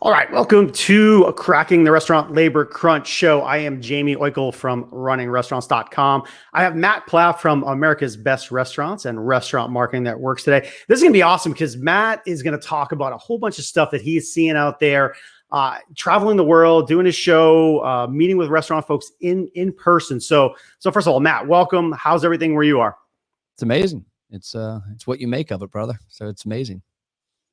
All right, welcome to Cracking the Restaurant Labor Crunch Show. I am Jaime Oikle from runningrestaurants.com. I have Matt Plapp from America's Best Restaurants and Restaurant Marketing that works today. This is going to be awesome because Matt is going to talk about a whole bunch of stuff that he's seeing out there, traveling the world, doing his show, meeting with restaurant folks in person. So first of all, Matt, welcome. How's everything where you are? It's amazing. It's what you make of it, brother. So it's amazing.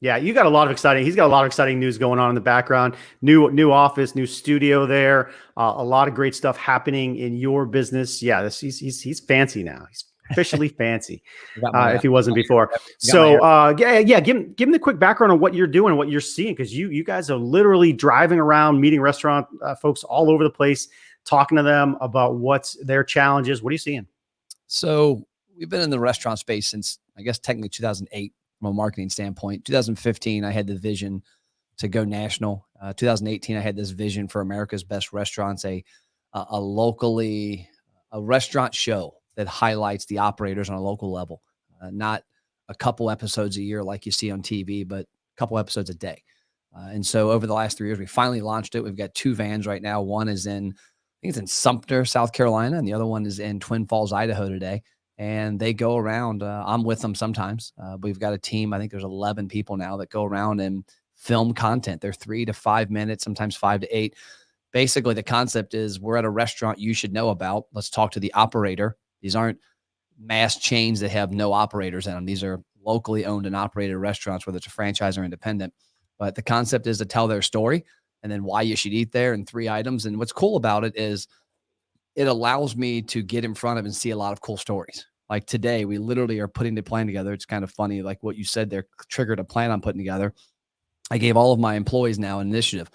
Yeah, he's got a lot of exciting news going on in the background. New office, new studio there. A lot of great stuff happening in your business. Yeah, he's fancy now. He's officially fancy. If he wasn't before. So give him the quick background on what you're doing, what you're seeing, because you guys are literally driving around, meeting restaurant folks all over the place, talking to them about what's their challenges. What are you seeing? So we've been in the restaurant space since, I guess, technically 2008. From a marketing standpoint. 2015, I had the vision to go national. 2018, I had this vision for America's Best Restaurants, a restaurant show that highlights the operators on a local level, not a couple episodes a year like you see on TV, but a couple episodes a day. And so over the last 3 years, we finally launched it. We've got 2 vans right now. One is I think it's in Sumter, South Carolina, and the other one is in Twin Falls, Idaho today. And they go around. I'm with them sometimes. We've got a team. I think there's 11 people now that go around and film content. They're 3 to 5 minutes, sometimes 5 to 8. Basically, the concept is we're at a restaurant you should know about. Let's talk to the operator. These aren't mass chains that have no operators in them. These are locally owned and operated restaurants, whether it's a franchise or independent. But the concept is to tell their story and then why you should eat there in 3 items. And what's cool about it is it allows me to get in front of and see a lot of cool stories. Like today, we literally are putting the plan together. It's kind of funny, like what you said there triggered a plan I'm putting together. I gave all of my employees now an initiative.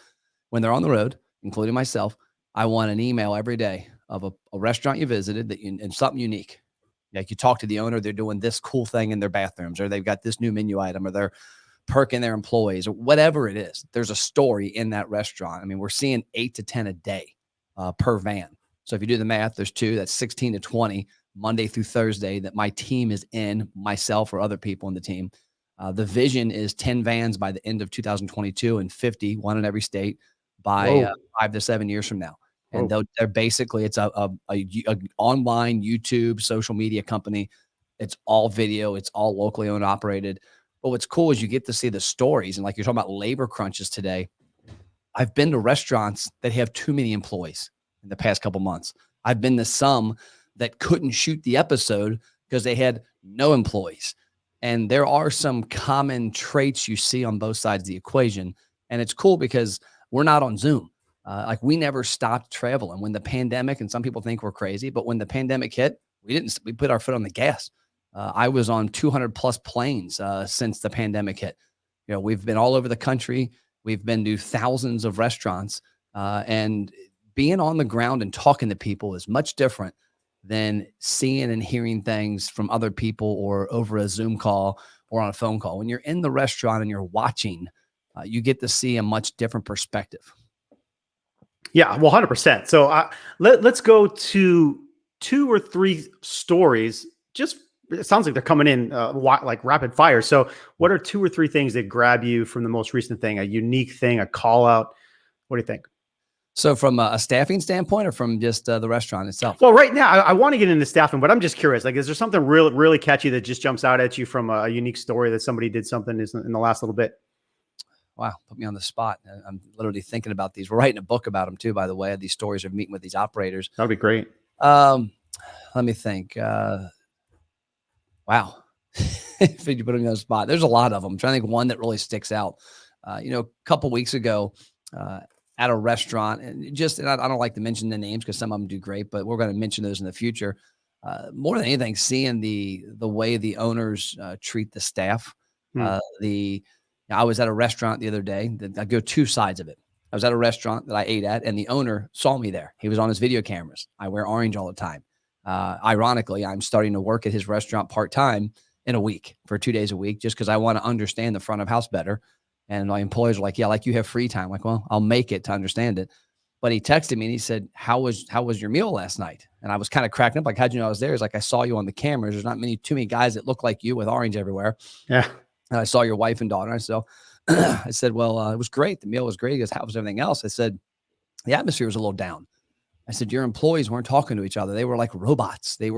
When they're on the road, including myself, I want an email every day of a restaurant you visited and something unique. Like you talk to the owner, they're doing this cool thing in their bathrooms, or they've got this new menu item, or they're perking their employees, or whatever it is. There's a story in that restaurant. I mean, we're seeing 8 to 10 a day per van. So if you do the math, there's 2, that's 16 to 20 Monday through Thursday that my team is in, myself or other people in the team. The vision is 10 vans by the end of 2022 and 50, one in every state, by 5 to 7 years from now. And they're basically, it's a online YouTube social media company. It's all video. It's all locally owned, operated. But what's cool is you get to see the stories. And like you're talking about labor crunches today, I've been to restaurants that have too many employees in the past couple months. I've been to some that couldn't shoot the episode because they had no employees. And there are some common traits you see on both sides of the equation. And it's cool because we're not on Zoom. Like we never stopped traveling when the pandemic, and some people think we're crazy, but when the pandemic hit, we put our foot on the gas. I was on 200 plus planes since the pandemic hit. You know, we've been all over the country. We've been to thousands of restaurants, and being on the ground and talking to people is much different than seeing and hearing things from other people or over a Zoom call or on a phone call. When you're in the restaurant and you're watching, you get to see a much different perspective. Yeah, well, 100%. So let's go to 2 or 3 stories. Just it sounds like they're coming in like rapid fire. So what are 2 or 3 things that grab you from the most recent thing, a unique thing, a call out? What do you think? So from a staffing standpoint or from just the restaurant itself? Well, right now, I want to get into staffing, but I'm just curious. Like, is there something really, really catchy that just jumps out at you from a unique story that somebody did something in the last little bit? Wow, put me on the spot. I'm literally thinking about these. We're writing a book about them too, by the way, these stories of meeting with these operators. That'd be great. Let me think. Wow. If you put me on the spot, there's a lot of them. I'm trying to think one that really sticks out. A couple weeks ago, at a restaurant, and I don't like to mention the names because some of them do great, but we're going to mention those in the future. More than anything, seeing the way the owners treat the staff. I was at a restaurant the other day. I go 2 sides of it. I was at a restaurant that I ate at, and the owner saw me there. He was on his video cameras. I wear orange all the time. Ironically, I'm starting to work at his restaurant part-time in a week for 2 days a week, just because I want to understand the front of house better. And my employees are like, yeah, like you have free time. I'm like, well, I'll make it to understand it. But he texted me and he said, how was your meal last night? And I was kind of cracking up. Like, how'd you know I was there? He's like, I saw you on the cameras. There's not too many guys that look like you with orange everywhere. Yeah. And I saw your wife and daughter. I said, I said, well, it was great. The meal was great. He goes, how was everything else? I said, the atmosphere was a little down. I said, your employees weren't talking to each other. They were like robots. There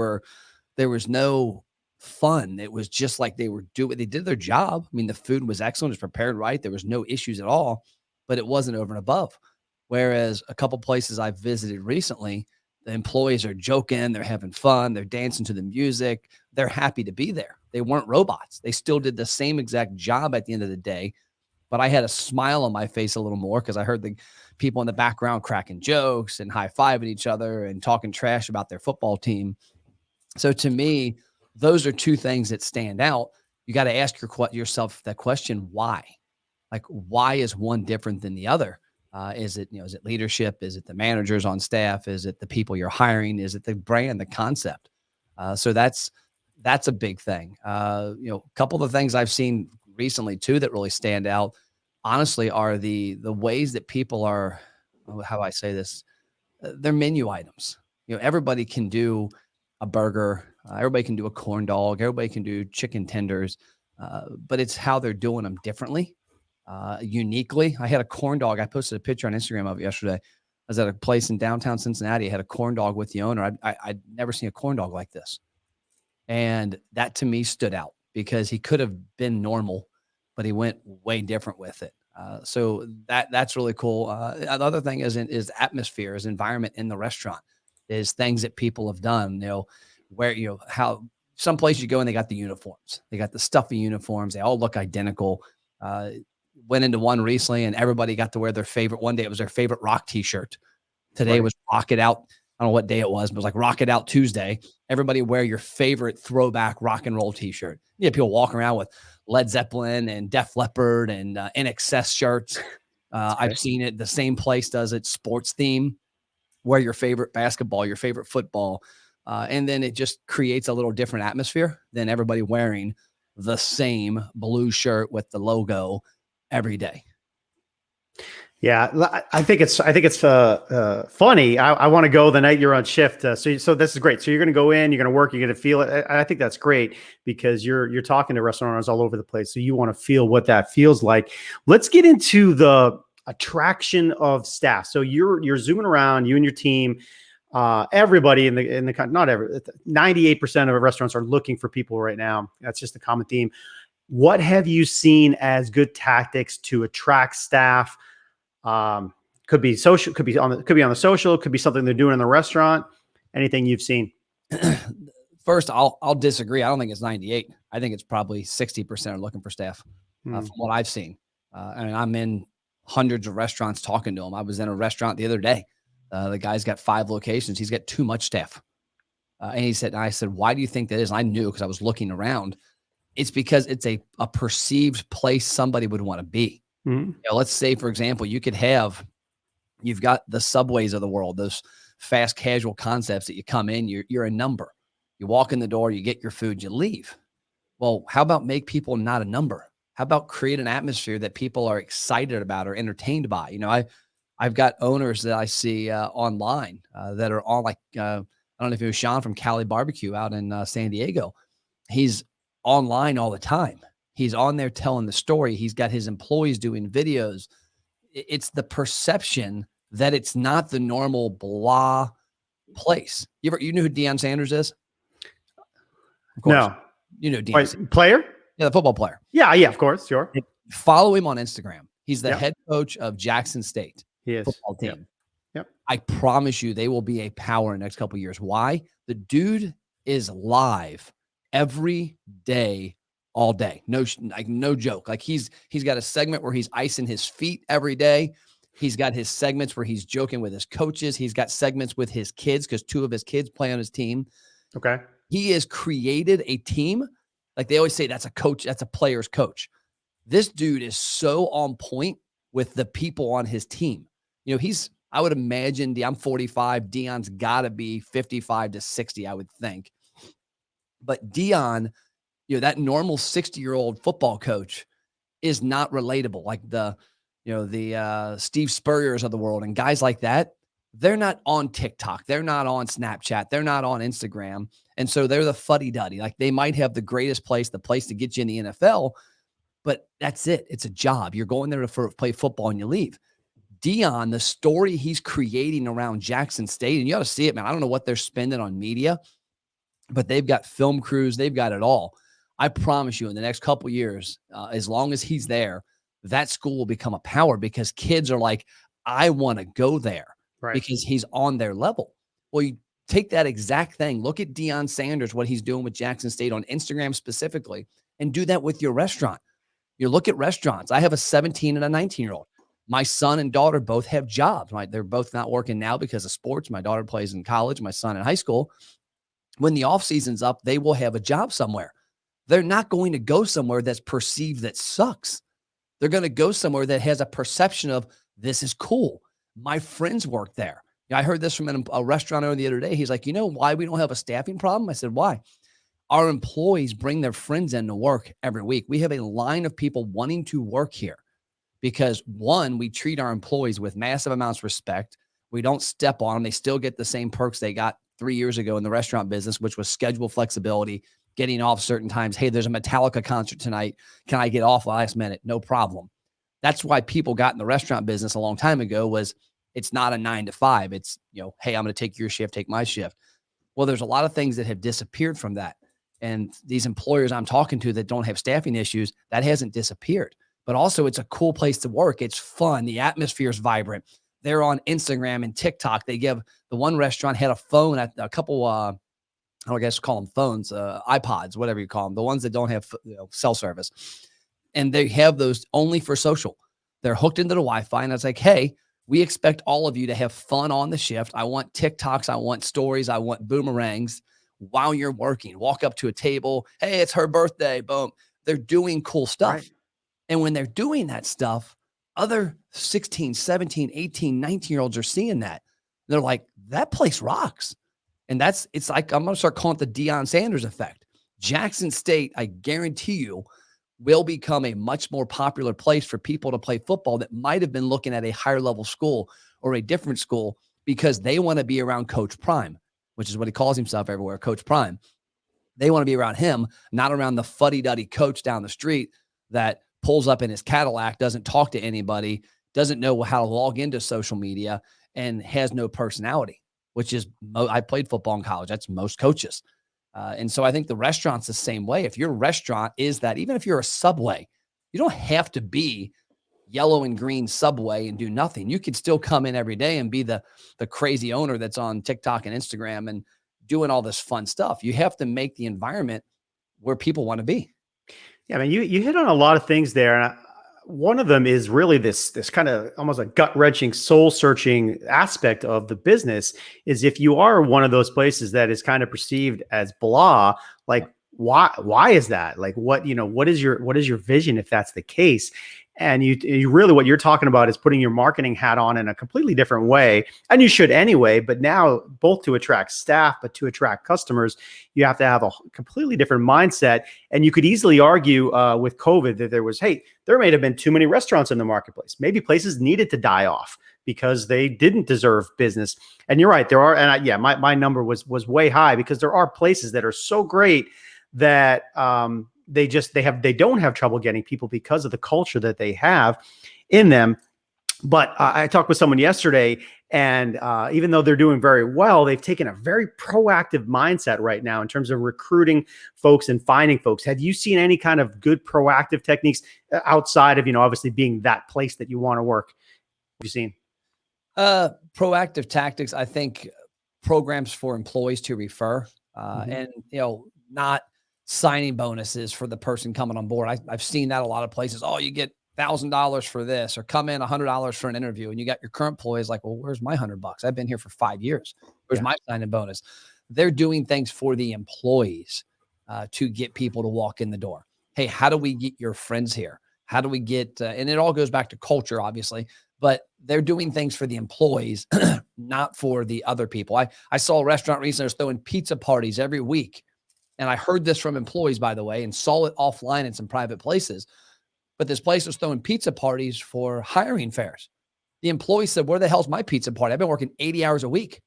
was no fun. It was just like they did their job. I mean, the food was excellent. It was prepared right. There was no issues at all, but it wasn't over and above. Whereas a couple places I've visited recently, the employees are joking, they're having fun, they're dancing to the music, they're happy to be there. They weren't robots. They still did the same exact job at the end of the day, but I had a smile on my face a little more because I heard the people in the background cracking jokes and high-fiving each other and talking trash about their football team. So to me, those are two things that stand out. You got to ask yourself that question, why? Like, why is one different than the other? Is it leadership? Is it the managers on staff? Is it the people you're hiring? Is it the brand, the concept? So that's a big thing. A couple of the things I've seen recently too that really stand out, honestly, are the ways that people are, how do I say this? They're menu items. Everybody can do a burger. Everybody can do a corn dog. Everybody can do chicken tenders, but it's how they're doing them differently. Uniquely. I had a corn dog. I posted a picture on Instagram of it yesterday. I was at a place in downtown Cincinnati. I had a corn dog with the owner. I'd never seen a corn dog like this. And that to me stood out because he could have been normal, but he went way different with it. So that's really cool. The other thing is atmosphere, is environment in the restaurant, is things that people have done, where, how some place you go and they got the uniforms, they got the stuffy uniforms. They all look identical. Went into one recently and everybody got to wear their favorite. One day it was their favorite Rock t-shirt. Today was Rock It Out. I don't know what day it was, but it was like Rock It Out Tuesday. Everybody wear your favorite throwback rock and roll t-shirt. People walking around with Led Zeppelin and Def Leppard and NXS shirts. I've seen it. The same place does it. Sports theme. Wear your favorite basketball, your favorite football. And then it just creates a little different atmosphere than everybody wearing the same blue shirt with the logo every day. Yeah, I think it's funny. I want to go the night you're on shift. So this is great. So you're going to go in, you're going to work, you're going to feel it. I think that's great because you're talking to restaurant owners all over the place. So you want to feel what that feels like. Let's get into the attraction of staff. So you're zooming around, you and your team. Everybody in the country, not every, 98% of restaurants are looking for people right now. That's just a common theme. What have you seen as good tactics to attract staff? Could be social, could be on the social, could be something they're doing in the restaurant. Anything you've seen? First, I'll disagree. I don't think it's 98. I think it's probably 60% are looking for staff from what I've seen. And I'm in hundreds of restaurants talking to them. I was in a restaurant the other day. The guy's got 5 locations. He's got too much staff. And I said, why do you think that is? And I knew because I was looking around. It's because it's a perceived place somebody would want to be. Let's say, for example, you've got the Subways of the world, those fast casual concepts that you come in, you're a number. You walk in the door, you get your food, you leave. Well, how about make people not a number? How about create an atmosphere that people are excited about or entertained by? I've got owners that I see online that are on, like, I don't know if it was Sean from Cali Barbecue out in San Diego. He's online all the time. He's on there telling the story. He's got his employees doing videos. It's the perception that it's not the normal blah place. You know who Deion Sanders is? Of course. No. You know Deion Sanders. Player? Yeah, the football player. Yeah, of course, sure. Follow him on Instagram. He's the head coach of Jackson State football team. Yep. I promise you they will be a power in the next couple of years. Why? The dude is live every day, all day. No joke. Like he's got a segment where he's icing his feet every day. He's got his segments where he's joking with his coaches. He's got segments with his kids because 2 of his kids play on his team. Okay. He has created a team. Like they always say, that's a coach. That's a player's coach. This dude is so on point with the people on his team. I would imagine I'm 45. Deion's got to be 55 to 60, I would think. But Deion, that normal 60-year-old football coach is not relatable. Like the Steve Spurriers of the world and guys like that, they're not on TikTok. They're not on Snapchat. They're not on Instagram. And so they're the fuddy-duddy. Like they might have the greatest place, the place to get you in the NFL, but that's it. It's a job. You're going there to play football and you leave. Dion, the story he's creating around Jackson State, and you ought to see it, man. I don't know what they're spending on media, but they've got film crews. They've got it all. I promise you in the next couple of years, as long as he's there, that school will become a power because kids are like, I want to go there because he's on their level. Well, you take that exact thing. Look at Deion Sanders, what he's doing with Jackson State on Instagram specifically, and do that with your restaurant. You look at restaurants. I have a 17 and a 19-year-old. My son and daughter both have jobs. Right? They're both not working now because of sports. My daughter plays in college, my son in high school. When the off season's up, they will have a job somewhere. They're not going to go somewhere that's perceived that sucks. They're going to go somewhere that has a perception of this is cool. My friends work there. I heard this from a restaurant owner the other day. He's like, you know why we don't have a staffing problem? I said, why? Our employees bring their friends in to work every week. We have a line of people wanting to work here because, one, we treat our employees with massive amounts of respect. We don't step on them. They still get the same perks they got 3 years ago in the restaurant business, which was schedule flexibility, getting off certain times. Hey, there's a Metallica concert tonight. Can I get off last minute? No problem. That's why people got in the restaurant business a long time ago was it's not a 9 to 5. It's, hey, I'm going to take your shift, take my shift. Well, there's a lot of things that have disappeared from that. And these employers I'm talking to that don't have staffing issues, that hasn't disappeared. But also it's a cool place to work. It's fun. The atmosphere is vibrant. They're on Instagram and TikTok. They give the one restaurant had a phone at a couple, I guess call them phones, iPods, whatever you call them, the ones that don't have cell service. And they have those only for social. They're hooked into the Wi-Fi. And it's like, hey, we expect all of you to have fun on the shift. I want TikToks. I want stories. I want boomerangs while you're working. Walk up to a table. Hey, it's her birthday. Boom. They're doing cool stuff. Right. And when they're doing that stuff, other 16, 17, 18, 19-year-olds are seeing that. They're like, that place rocks. And it's like, I'm going to start calling it the Deion Sanders effect. Jackson State, I guarantee you, will become a much more popular place for people to play football that might have been looking at a higher level school or a different school because they want to be around Coach Prime, which is what he calls himself everywhere, Coach Prime. They want to be around him, not around the fuddy-duddy coach down the street that pulls up in his Cadillac, doesn't talk to anybody, doesn't know how to log into social media, and has no personality, which is, I played football in college. That's most coaches. And so I think the restaurant's the same way. If your restaurant is that, even if you're a Subway, you don't have to be yellow and green Subway and do nothing. You could still come in every day and be the crazy owner that's on TikTok and Instagram and doing all this fun stuff. You have to make the environment where people want to be. Yeah, I mean, you hit on a lot of things there. And one of them is really this kind of almost a gut-wrenching, soul-searching aspect of the business is if you are one of those places that is kind of perceived as blah, like why is that? Like what is your vision if that's the case? And you really, what you're talking about is putting your marketing hat on in a completely different way. And you should anyway, but now both to attract staff, but to attract customers, you have to have a completely different mindset. And you could easily argue with COVID that there may have been too many restaurants in the marketplace. Maybe places needed to die off because they didn't deserve business. And you're right, there are, and my number was way high because there are places that are so great that, they don't have trouble getting people because of the culture that they have in them. But I talked with someone yesterday, and even though they're doing very well, they've taken a very proactive mindset right now in terms of recruiting folks and finding folks. Have you seen any kind of good proactive techniques outside of, obviously being that place that you want to work? Have you seen? Proactive tactics, I think programs for employees to refer and, not signing bonuses for the person coming on board. I've seen that a lot of places. Oh, you get $1,000 for this, or come in $100 for an interview, and you got your current employees like, well, where's my $100? I've been here for 5 years. Where's my signing bonus? They're doing things for the employees to get people to walk in the door. Hey, how do we get your friends here? How do we get, and it all goes back to culture, obviously, but they're doing things for the employees, not for the other people. I saw a restaurant recently was throwing pizza parties every week. And I heard this from employees, by the way, and saw it offline in some private places. But this place was throwing pizza parties for hiring fairs. The employee said, where the hell's my pizza party? I've been working 80 hours a week.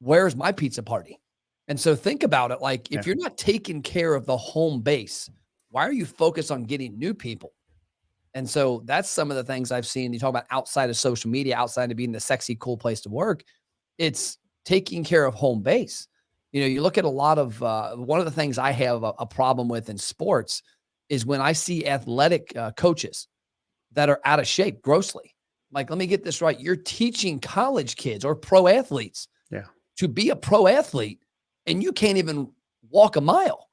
Where's my pizza party? And so think about it. Like if you're not taking care of the home base, Why are you focused on getting new people? And so that's some of the things I've seen. You talk about outside of social media, outside of being the sexy, cool place to work. It's taking care of home base. You look at a lot of one of the things I have a problem with in sports is when I see athletic coaches that are out of shape grossly. Like, let me get this right. You're teaching college kids or pro athletes to be a pro athlete, and you can't even walk a mile.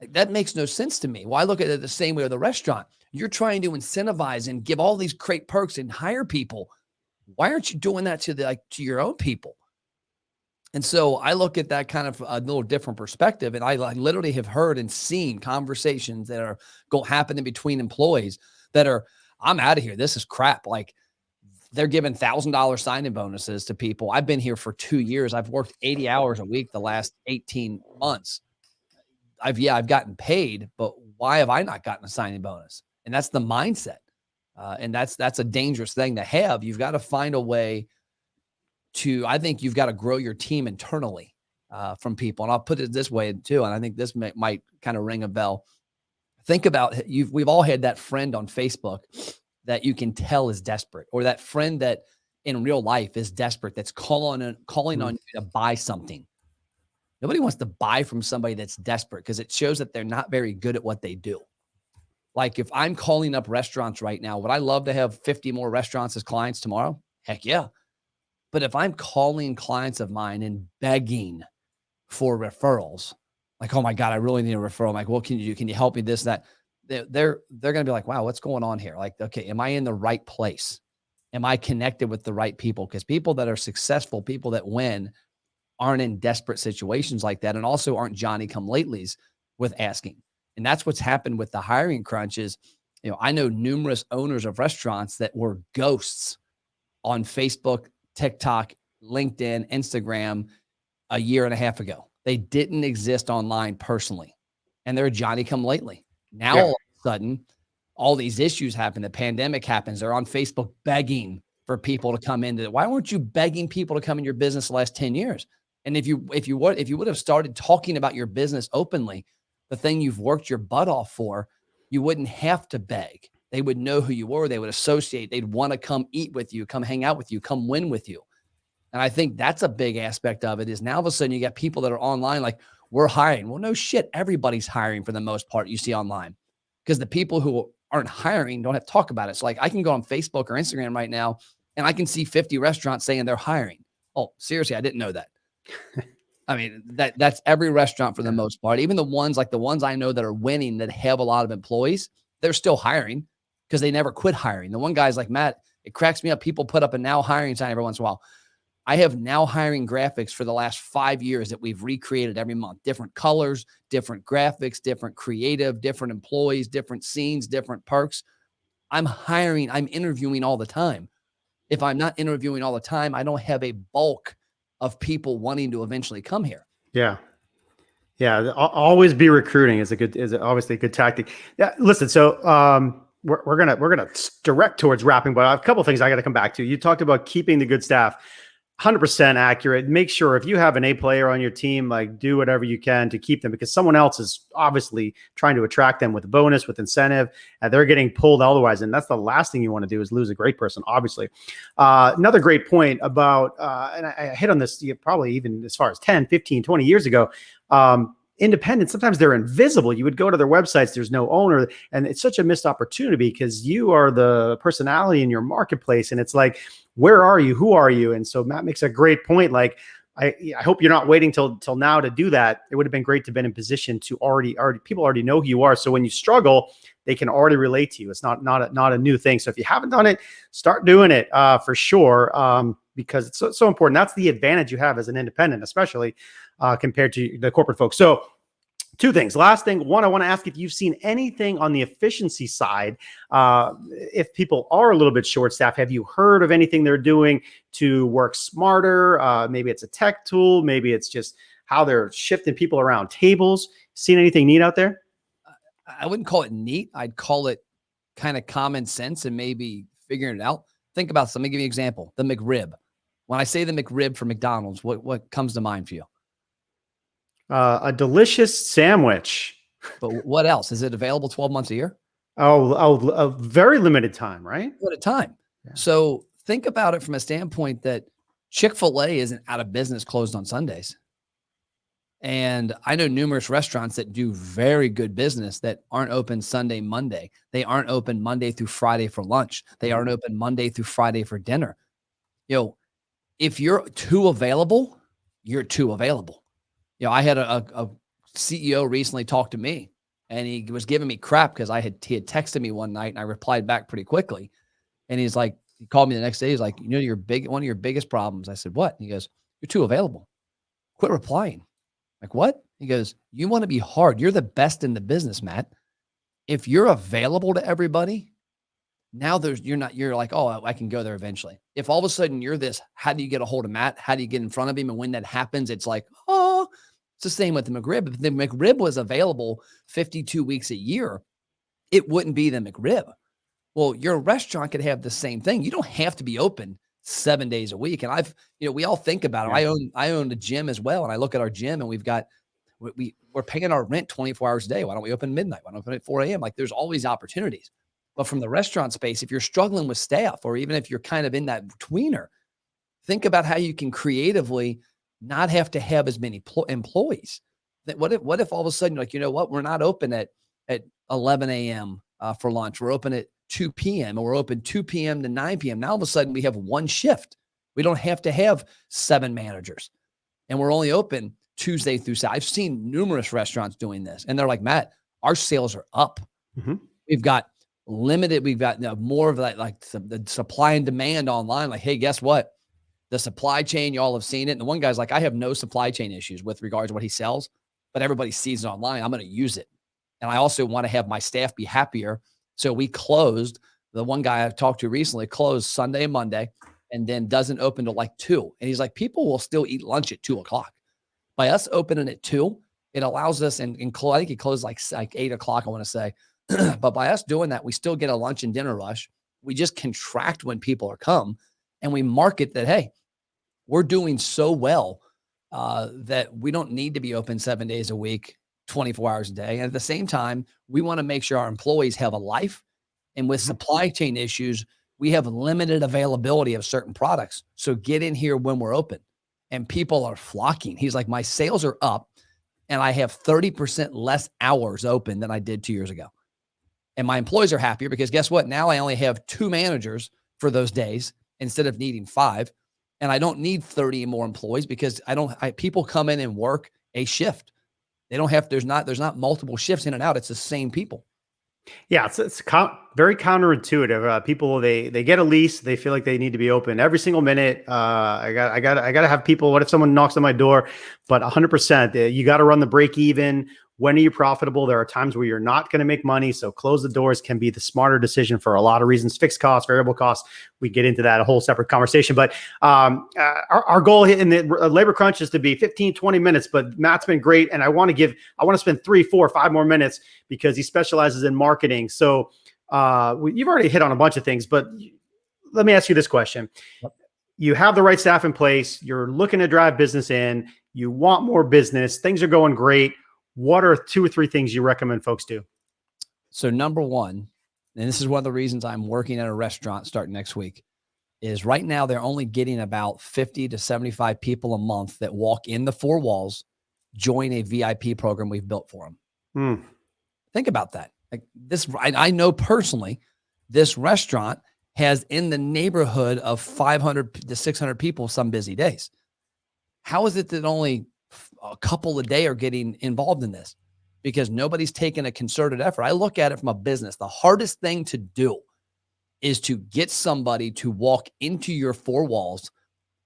Like, that makes no sense to me. Well, I look at it the same way with the restaurant. You're trying to incentivize and give all these great perks and hire people. Why aren't you doing that to your own people? And so I look at that kind of a little different perspective. And I literally have heard and seen conversations that are happening between employees that are, I'm out of here. This is crap. Like, they're giving $1,000 signing bonuses to people. I've been here for 2 years. I've worked 80 hours a week the last 18 months. I've gotten paid, but why have I not gotten a signing bonus? And that's the mindset. And that's a dangerous thing to have. You've got to find a way I think you've got to grow your team internally from people. And I'll put it this way too. And I think this might kind of ring a bell. Think about we've all had that friend on Facebook that you can tell is desperate, or that friend that in real life is desperate, that's calling on you to buy something. Nobody wants to buy from somebody that's desperate, because it shows that they're not very good at what they do. Like, if I'm calling up restaurants right now, would I love to have 50 more restaurants as clients tomorrow? Heck yeah. But if I'm calling clients of mine and begging for referrals, like, oh my God, I really need a referral. I'm like, what can you do? Can you help me? This, that. They're going to be like, wow, what's going on here? Like, okay, am I in the right place? Am I connected with the right people? Because people that are successful, people that win, aren't in desperate situations like that, and also aren't Johnny-come-latelys with asking. And that's what's happened with the hiring crunches. I know numerous owners of restaurants that were ghosts on Facebook, TikTok, LinkedIn, Instagram a year and a half ago. They didn't exist online personally, and they're Johnny-come-lately. Now, all of a sudden, all these issues happen. The pandemic happens. They're on Facebook begging for people to come into it. Why weren't you begging people to come in your business the last 10 years? And if you would have started talking about your business openly, the thing you've worked your butt off for, you wouldn't have to beg. They would know who you were. They would associate. They'd want to come eat with you, come hang out with you, come win with you. And I think that's a big aspect of it, is now all of a sudden you got people that are online like, we're hiring. Well, no shit. Everybody's hiring for the most part you see online, because the people who aren't hiring don't have to talk about it. So like, I can go on Facebook or Instagram right now and I can see 50 restaurants saying they're hiring. Oh, seriously, I didn't know that. I mean, that's every restaurant for the most part. Even the ones I know that are winning, that have a lot of employees, they're still hiring because they never quit hiring. The one guy's like, Matt, it cracks me up. People put up a now hiring sign every once in a while. I have now hiring graphics for the last 5 years that we've recreated every month. Different colors, different graphics, different creative, different employees, different scenes, different perks. I'm hiring. I'm interviewing all the time. If I'm not interviewing all the time, I don't have a bulk of people wanting to eventually come here. Yeah. Yeah. Always be recruiting is obviously a good tactic. Yeah. Listen, so we're gonna direct towards wrapping, but I have a couple of things I got to come back to. You talked about keeping the good staff. 100% accurate. Make sure if you have an A player on your team, like, do whatever you can to keep them, because someone else is obviously trying to attract them with a bonus, with incentive, and they're getting pulled otherwise. And that's the last thing you want to do, is lose a great person, obviously. Another great point about, and I hit on this probably even as far as 10, 15, 20 years ago, independent, sometimes they're invisible. You would go to their websites, there's no owner, and it's such a missed opportunity because you are the personality in your marketplace. And it's like, where are you? Who are you? And so Matt makes a great point. Like, I hope you're not waiting till now to do that. It would have been great to have been in position to already people already know who you are. So when you struggle, they can already relate to you. It's not a new thing. So if you haven't done it, start doing it for sure, because it's so important. That's the advantage you have as an independent, especially compared to the corporate folks. So two things. Last thing, one, I want to ask if you've seen anything on the efficiency side. If people are a little bit short-staffed, have you heard of anything they're doing to work smarter? Maybe it's a tech tool. Maybe it's just how they're shifting people around tables. Seen anything neat out there? I wouldn't call it neat. I'd call it kind of common sense and maybe figuring it out. Think about something. Let me give you an example. The McRib. When I say the McRib for McDonald's, what comes to mind for you? A delicious sandwich But what else? Is it available 12 months a year? A very limited time, right? At a time. Yeah. So think about it from a standpoint that Chick-fil-A isn't out of business closed on Sundays. And I know numerous restaurants that do very good business that aren't open Sunday, Monday. They aren't open Monday through Friday for lunch. They aren't open Monday through Friday for dinner. If you're too available, you're too available. I had a CEO recently talk to me, and he was giving me crap because he had texted me one night, and I replied back pretty quickly. And he's like, he called me the next day. He's like, one of your biggest problems. I said, what? And he goes, you're too available. Quit replying. Like, what? He goes, you want to be hard. You're the best in the business, Matt. If you're available to everybody, now you're like, oh, I can go there eventually. If all of a sudden you're this, how do you get a hold of Matt? How do you get in front of him? And when that happens, it's like, oh, it's the same with the McRib. If the McRib was available 52 weeks a year, it wouldn't be the McRib. Well, your restaurant could have the same thing. You don't have to be open 7 days a week. And we all think about it. Yeah. I own a gym as well. And I look at our gym and we're paying our rent 24 hours a day. Why don't we open midnight? Why don't we open at 4 a.m.? Like, there's always opportunities. But from the restaurant space, if you're struggling with staff, or even if you're kind of in that tweener, think about how you can creatively not have to have as many employees. What if all of a sudden you're like, you know what? We're not open at 11 a.m. For lunch. We're open at 2 p.m. and we're open 2 p.m. to 9 p.m. Now all of a sudden we have one shift. We don't have to have 7 managers, and we're only open Tuesday through Saturday. I've seen numerous restaurants doing this, and they're like, Matt, our sales are up. Mm-hmm. We've got more of that, like the supply and demand online. Like, hey, guess what? The supply chain, y'all have seen it. And the one guy's like, I have no supply chain issues with regards to what he sells, but everybody sees it online. I'm going to use it. And I also want to have my staff be happier. So we closed. The one guy I've talked to recently closed Sunday and Monday, and then doesn't open till like 2. And he's like, people will still eat lunch at 2 o'clock. By us opening at 2, it allows us, and I think it closed like 8 o'clock, I want to say. But by us doing that, we still get a lunch and dinner rush. We just contract when people are come, and we market that, hey, we're doing so well that we don't need to be open 7 days a week, 24 hours a day. And at the same time, we want to make sure our employees have a life. And with supply chain issues, we have limited availability of certain products. So get in here when we're open. And people are flocking. He's like, my sales are up, and I have 30% less hours open than I did 2 years ago. And my employees are happier because guess what? Now I only have 2 managers for those days instead of needing 5. And I don't need 30 more employees because people come in and work a shift. They don't have, there's not multiple shifts in and out. It's the same people. Yeah, it's very counterintuitive. People they get a lease, they feel like they need to be open every single minute. I got to have people. What if someone knocks on my door? But 100%, you got to run the break even. When are you profitable? There are times where you're not going to make money, so close the doors can be the smarter decision for a lot of reasons. Fixed costs, variable costs. We get into that, a whole separate conversation. But our goal in the labor crunch is to be 15, 20 minutes. But Matt's been great, and I want to spend 3, 4, 5 more minutes because he specializes in marketing. So you've already hit on a bunch of things, but let me ask you this question. You have the right staff in place. You're looking to drive business in. You want more business. Things are going great. What are 2 or 3 things you recommend folks do? So number one, and this is one of the reasons I'm working at a restaurant starting next week, is right now they're only getting about 50 to 75 people a month that walk in the 4 walls, join a VIP program we've built for them. Think about that. Like this, I know personally, this restaurant has in the neighborhood of 500 to 600 people some busy days. How is it that only a couple a day are getting involved in this? Because nobody's taken a concerted effort. I look at it from a business. The hardest thing to do is to get somebody to walk into your 4 walls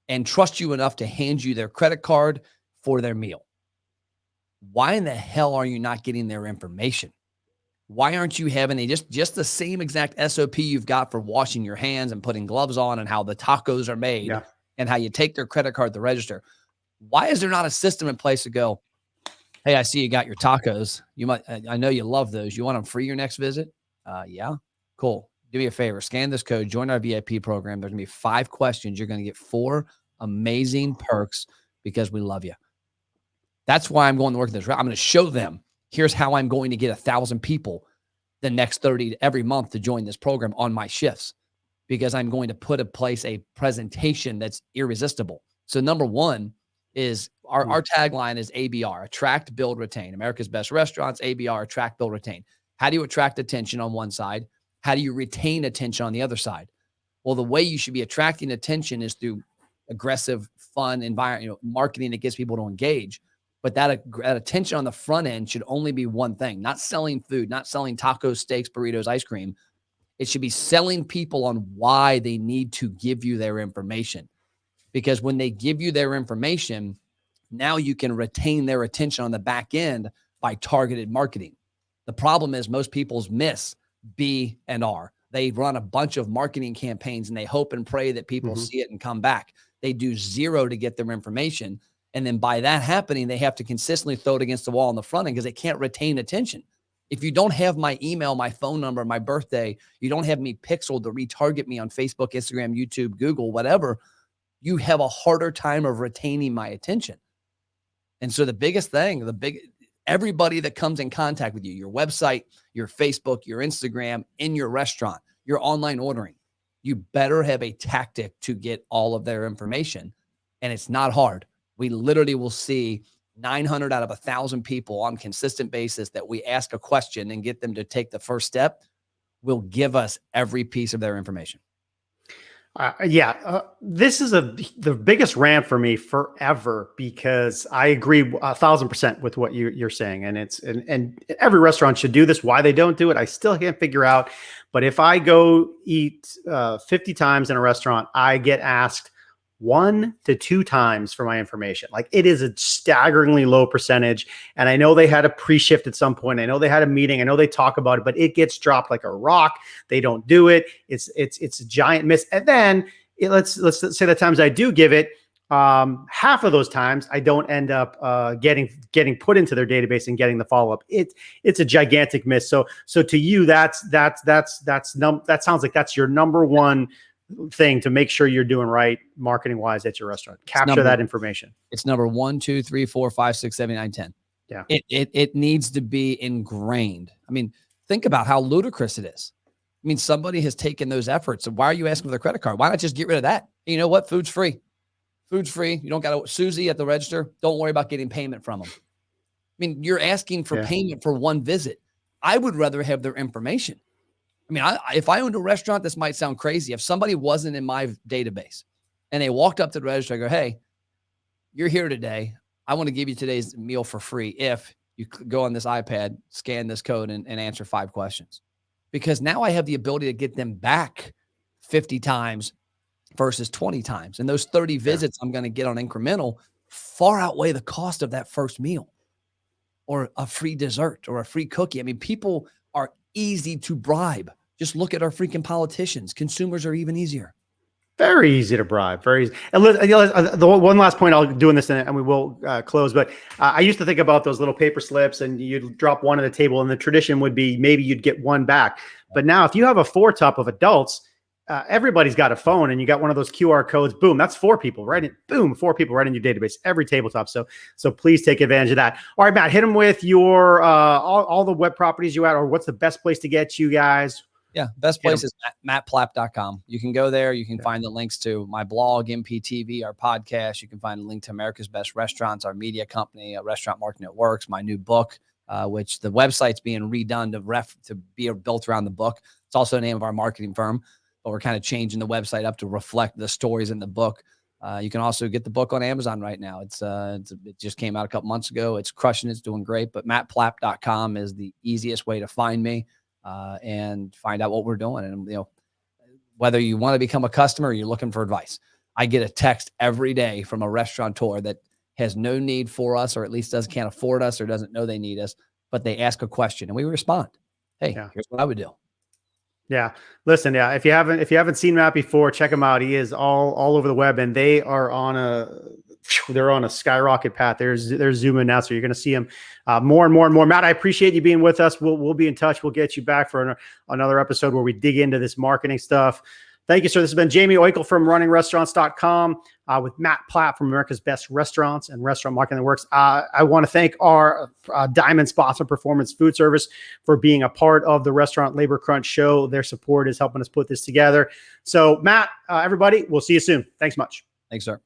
and trust you enough to hand you their credit card for their meal. Why in the hell are you not getting their information? Why aren't you having just the same exact SOP you've got for washing your hands and putting gloves on and how the tacos are made and how you take their credit card at the register? Why is there not a system in place to go, hey, I see you got your tacos. I know you love those. You want them free your next visit? Yeah. Cool. Do me a favor. Scan this code. Join our VIP program. There's going to be 5 questions. You're going to get 4 amazing perks because we love you. That's why I'm going to work this. I'm going to show them. Here's how I'm going to get 1,000 people the next 30 every month to join this program on my shifts, because I'm going to put in place a presentation that's irresistible. So number one is our tagline is ABR, attract, build, retain. America's Best Restaurants, ABR, attract, build, retain. How do you attract attention on one side? How do you retain attention on the other side? Well, the way you should be attracting attention is through aggressive, fun environment, marketing that gets people to engage. But that attention on the front end should only be one thing, not selling food, not selling tacos, steaks, burritos, ice cream. It should be selling people on why they need to give you their information. Because when they give you their information, now you can retain their attention on the back end by targeted marketing. The problem is most people's miss B and R. They run a bunch of marketing campaigns and they hope and pray that people see it and come back. They do zero to get their information. And then by that happening, they have to consistently throw it against the wall on the front end because they can't retain attention. If you don't have my email, my phone number, my birthday, you don't have me pixeled to retarget me on Facebook, Instagram, YouTube, Google, whatever, you have a harder time of retaining my attention. And so the biggest thing, everybody that comes in contact with you, your website, your Facebook, your Instagram, in your restaurant, your online ordering, you better have a tactic to get all of their information. And it's not hard. We literally will see 900 out of 1,000 people on a consistent basis that we ask a question and get them to take the first step will give us every piece of their information. This is the biggest rant for me forever, because I agree 1,000% with what you're saying, and every restaurant should do this. Why they don't do it, I still can't figure out. But if I go eat 50 times in a restaurant, I get asked 1 to 2 times for my information. Like, it is a staggeringly low percentage. And I know they had a pre-shift at some point. I know they had a meeting. I know they talk about it, but it gets dropped like a rock. They don't do it. It's a giant miss. And then let's say the times I do give it, half of those times I don't end up getting put into their database and getting the follow-up. It's a gigantic miss. So to you, that sounds like that's your number one thing to make sure you're doing right marketing wise at your restaurant. Capture that information. It's number 1, 2, 3, 4, 5, 6, 7, 8, 9, 10. Yeah. It needs to be ingrained. I mean, think about how ludicrous it is. I mean, somebody has taken those efforts. So why are you asking for their credit card? Why not just get rid of that? You know what? Food's free. Food's free. You don't got to, Susie at the register, don't worry about getting payment from them. I mean, you're asking for payment for one visit. I would rather have their information. I mean, if I owned a restaurant, this might sound crazy. If somebody wasn't in my database and they walked up to the register, I go, hey, you're here today. I want to give you today's meal for free if you go on this iPad, scan this code, and answer 5 questions. Because now I have the ability to get them back 50 times versus 20 times. And those 30 visits I'm going to get on incremental far outweigh the cost of that first meal or a free dessert or a free cookie. I mean, people are easy to bribe. Just look at our freaking politicians. Consumers are even easier. Very easy to bribe. Very easy. And the one last point I'll do in this, and we will close. But I used to think about those little paper slips, and you'd drop one on the table, and the tradition would be maybe you'd get one back. But now, if you have a 4-top of adults, everybody's got a phone, and you got one of those QR codes. Boom, that's 4 people, right? Boom, 4 people right in your database. Every tabletop. So please take advantage of that. All right, Matt, hit them with your all the web properties you at, or what's the best place to get you guys. Yeah, best place is mattplapp.com. You can go there. You can find the links to my blog, MPTV, our podcast. You can find a link to America's Best Restaurants, our media company, Restaurant Marketing That Works, my new book, which the website's being redone to be built around the book. It's also the name of our marketing firm, but we're kind of changing the website up to reflect the stories in the book. You can also get the book on Amazon right now. It just came out a couple months ago. It's crushing. It's doing great. But mattplapp.com is the easiest way to find me. And find out what we're doing. And, whether you want to become a customer or you're looking for advice, I get a text every day from a restaurateur that has no need for us, or at least can't afford us, or doesn't know they need us, but they ask a question and we respond. Hey, here's what I would do. Yeah. Listen, if you haven't seen Matt before, check him out. He is all over the web, and they are on a skyrocket path. They're zooming now, so you're going to see him more and more and more. Matt, I appreciate you being with us. We'll be in touch. We'll get you back for another episode where we dig into this marketing stuff. Thank you, sir. This has been Jaime Oikle from runningrestaurants.com with Matt Plapp from America's Best Restaurants and Restaurant Marketing Works. I want to thank our diamond sponsor, Performance Food Service, for being a part of the Restaurant Labor Crunch show. Their support is helping us put this together. So, Matt, everybody, we'll see you soon. Thanks much. Thanks, sir.